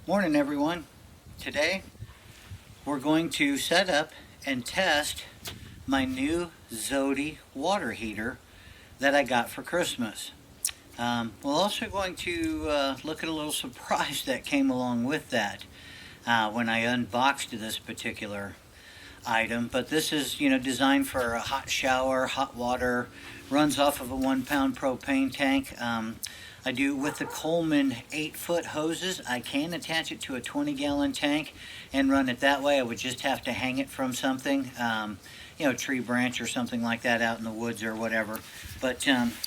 Morning everyone. Today we're going to set up and test my new Zodi water heater that I got for Christmas. We're also going to look at a little surprise that came along with that when I unboxed this particular item. But this is, designed for a hot shower, hot water, runs off of a 1-pound propane tank. I do with the Coleman 8-foot hoses. I can attach it to a 20-gallon tank and run it that way. I would just have to hang it from something, a tree branch or something like that out in the woods or whatever. But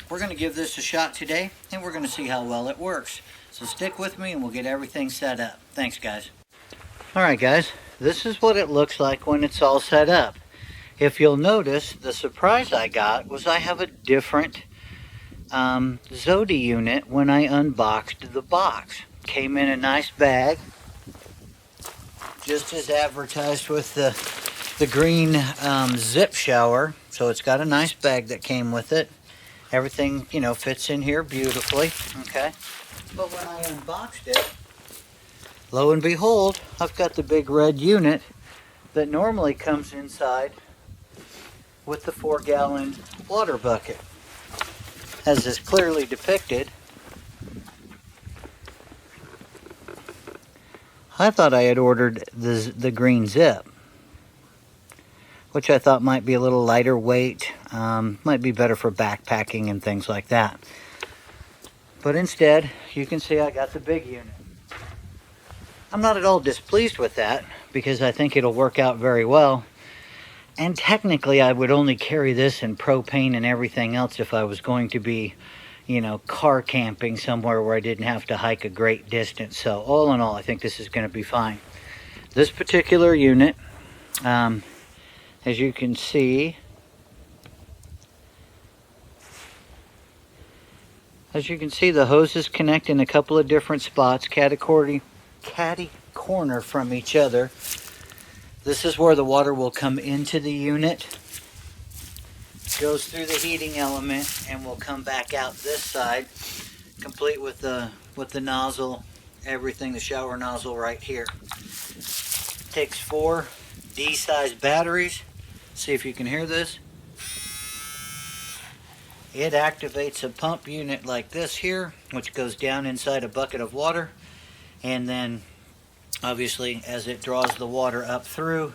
we're going to give this a shot today, and we're going to see how well it works. So stick with me and we'll get everything set up. Thanks, guys. All right, guys, this is what it looks like when it's all set up. If you'll notice, the surprise I got was I have a different Zodi unit when I unboxed the box. Came in a nice bag, just as advertised with the green zip shower. So it's got a nice bag that came with it. Everything, fits in here beautifully. Okay. But when I unboxed it, lo and behold, I've got the big red unit that normally comes inside with the 4-gallon water bucket, as is clearly depicted. I thought I had ordered the green zip, which I thought might be a little lighter weight, might be better for backpacking and things like that. But instead, you can see I got the big unit. I'm not at all displeased with that because I think it'll work out very well. And technically, I would only carry this in propane and everything else if I was going to be, car camping somewhere where I didn't have to hike a great distance. So all in all, I think this is going to be fine. This particular unit, as you can see, the hoses connect in a couple of different spots, catty corner from each other. This is where the water will come into the unit, goes through the heating element, and will come back out this side, complete with the nozzle, everything, the shower nozzle right here. Takes 4 D-sized batteries. See if you can hear this. It activates a pump unit like this here, which goes down inside a bucket of water, and then obviously, as it draws the water up through,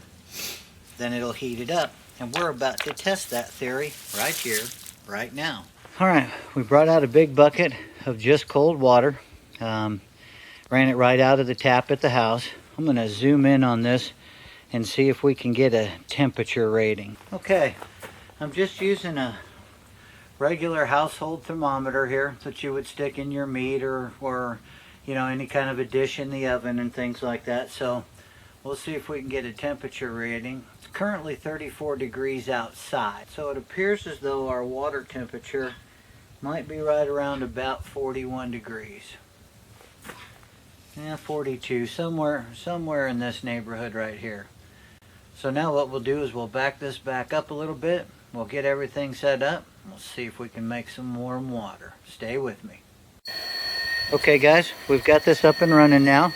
then it'll heat it up. And we're about to test that theory right here, right now. All right, we brought out a big bucket of just cold water. Ran it right out of the tap at the house. I'm gonna zoom in on this and see if we can get a temperature rating. Okay, I'm just using a regular household thermometer here that you would stick in your meat or any kind of a dish in the oven and things like that. So we'll see if we can get a temperature reading. It's currently 34 degrees outside. So it appears as though our water temperature might be right around about 41 degrees. Yeah, 42, somewhere in this neighborhood right here. So now what we'll do is we'll back this back up a little bit. We'll get everything set up. We'll see if we can make some warm water. Stay with me. Okay guys, we've got this up and running now.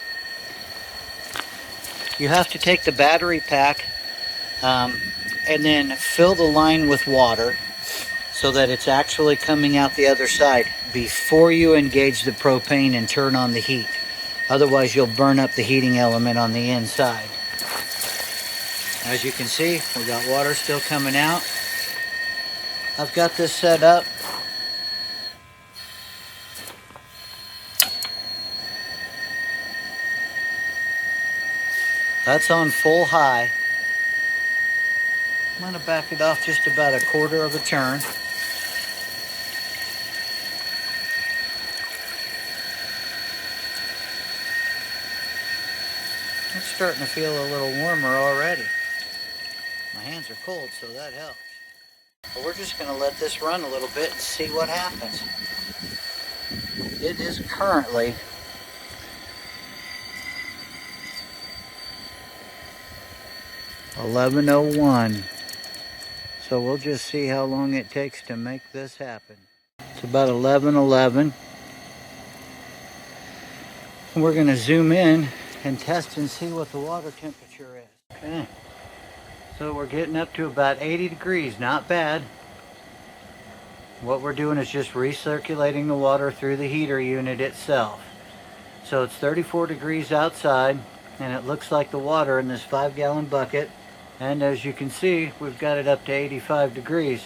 You have to take the battery pack and then fill the line with water so that it's actually coming out the other side before you engage the propane and turn on the heat. Otherwise you'll burn up the heating element on the inside. As you can see, we got water still coming out. I've got this set up. That's on full high. I'm going to back it off just about a quarter of a turn. It's starting to feel a little warmer already. My hands are cold, so that helps. But we're just going to let this run a little bit and see what happens. It is currently 11:01. So we'll just see how long it takes to make this happen. It's about 11:11. And we're going to zoom in and test and see what the water temperature is. Okay. So we're getting up to about 80 degrees, not bad. What we're doing is just recirculating the water through the heater unit itself. So it's 34 degrees outside, and it looks like the water in this 5-gallon bucket, and as you can see, we've got it up to 85 degrees.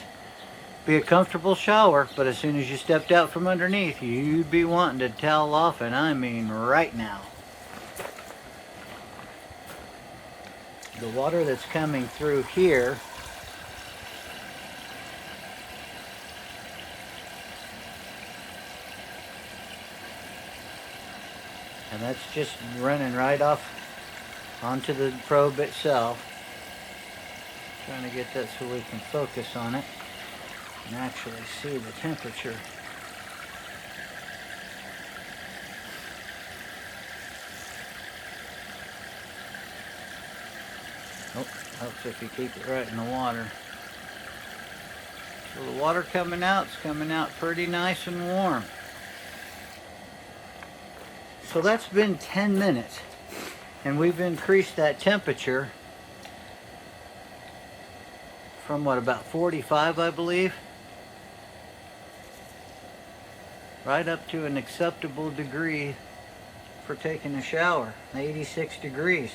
Be a comfortable shower, but as soon as you stepped out from underneath, you'd be wanting to towel off, and I mean right now. The water that's coming through here and that's just running right off onto the probe itself. Trying to get that so we can focus on it and actually see the temperature. Oh, helps if you keep it right in the water. So the water coming out is coming out pretty nice and warm. So that's been 10 minutes, and we've increased that temperature from what, about 45, I believe, right up to an acceptable degree for taking a shower, 86 degrees.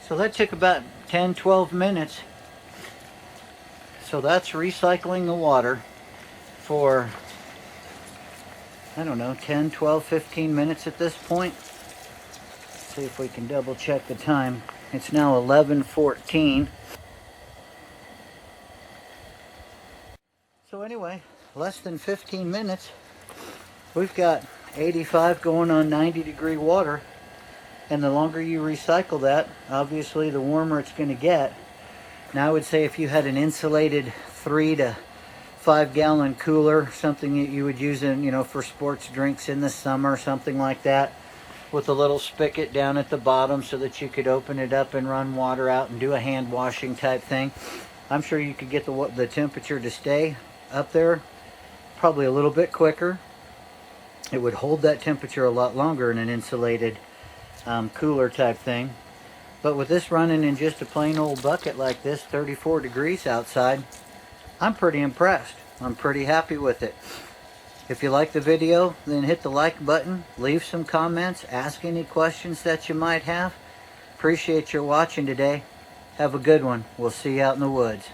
So that took about 10-12 minutes. So that's recycling the water for, I don't know, 10, 12, 15 minutes at this point. Let's see if we can double check the time. It's now 11:14. So anyway, less than 15 minutes, we've got 85 going on 90 degree water. And the longer you recycle that, obviously the warmer it's going to get. Now I would say if you had an insulated 3 to 5 gallon cooler, something that you would use in, for sports drinks in the summer, something like that, with a little spigot down at the bottom so that you could open it up and run water out and do a hand washing type thing. I'm sure you could get the temperature to stay up there probably a little bit quicker. It would hold that temperature a lot longer in an insulated cooler type thing. But with this running in just a plain old bucket like this, 34 degrees outside, I'm pretty impressed. I'm pretty happy with it. If you like the video, then hit the like button, leave some comments, ask any questions that you might have. Appreciate your watching today. Have a good one. We'll see you out in the woods.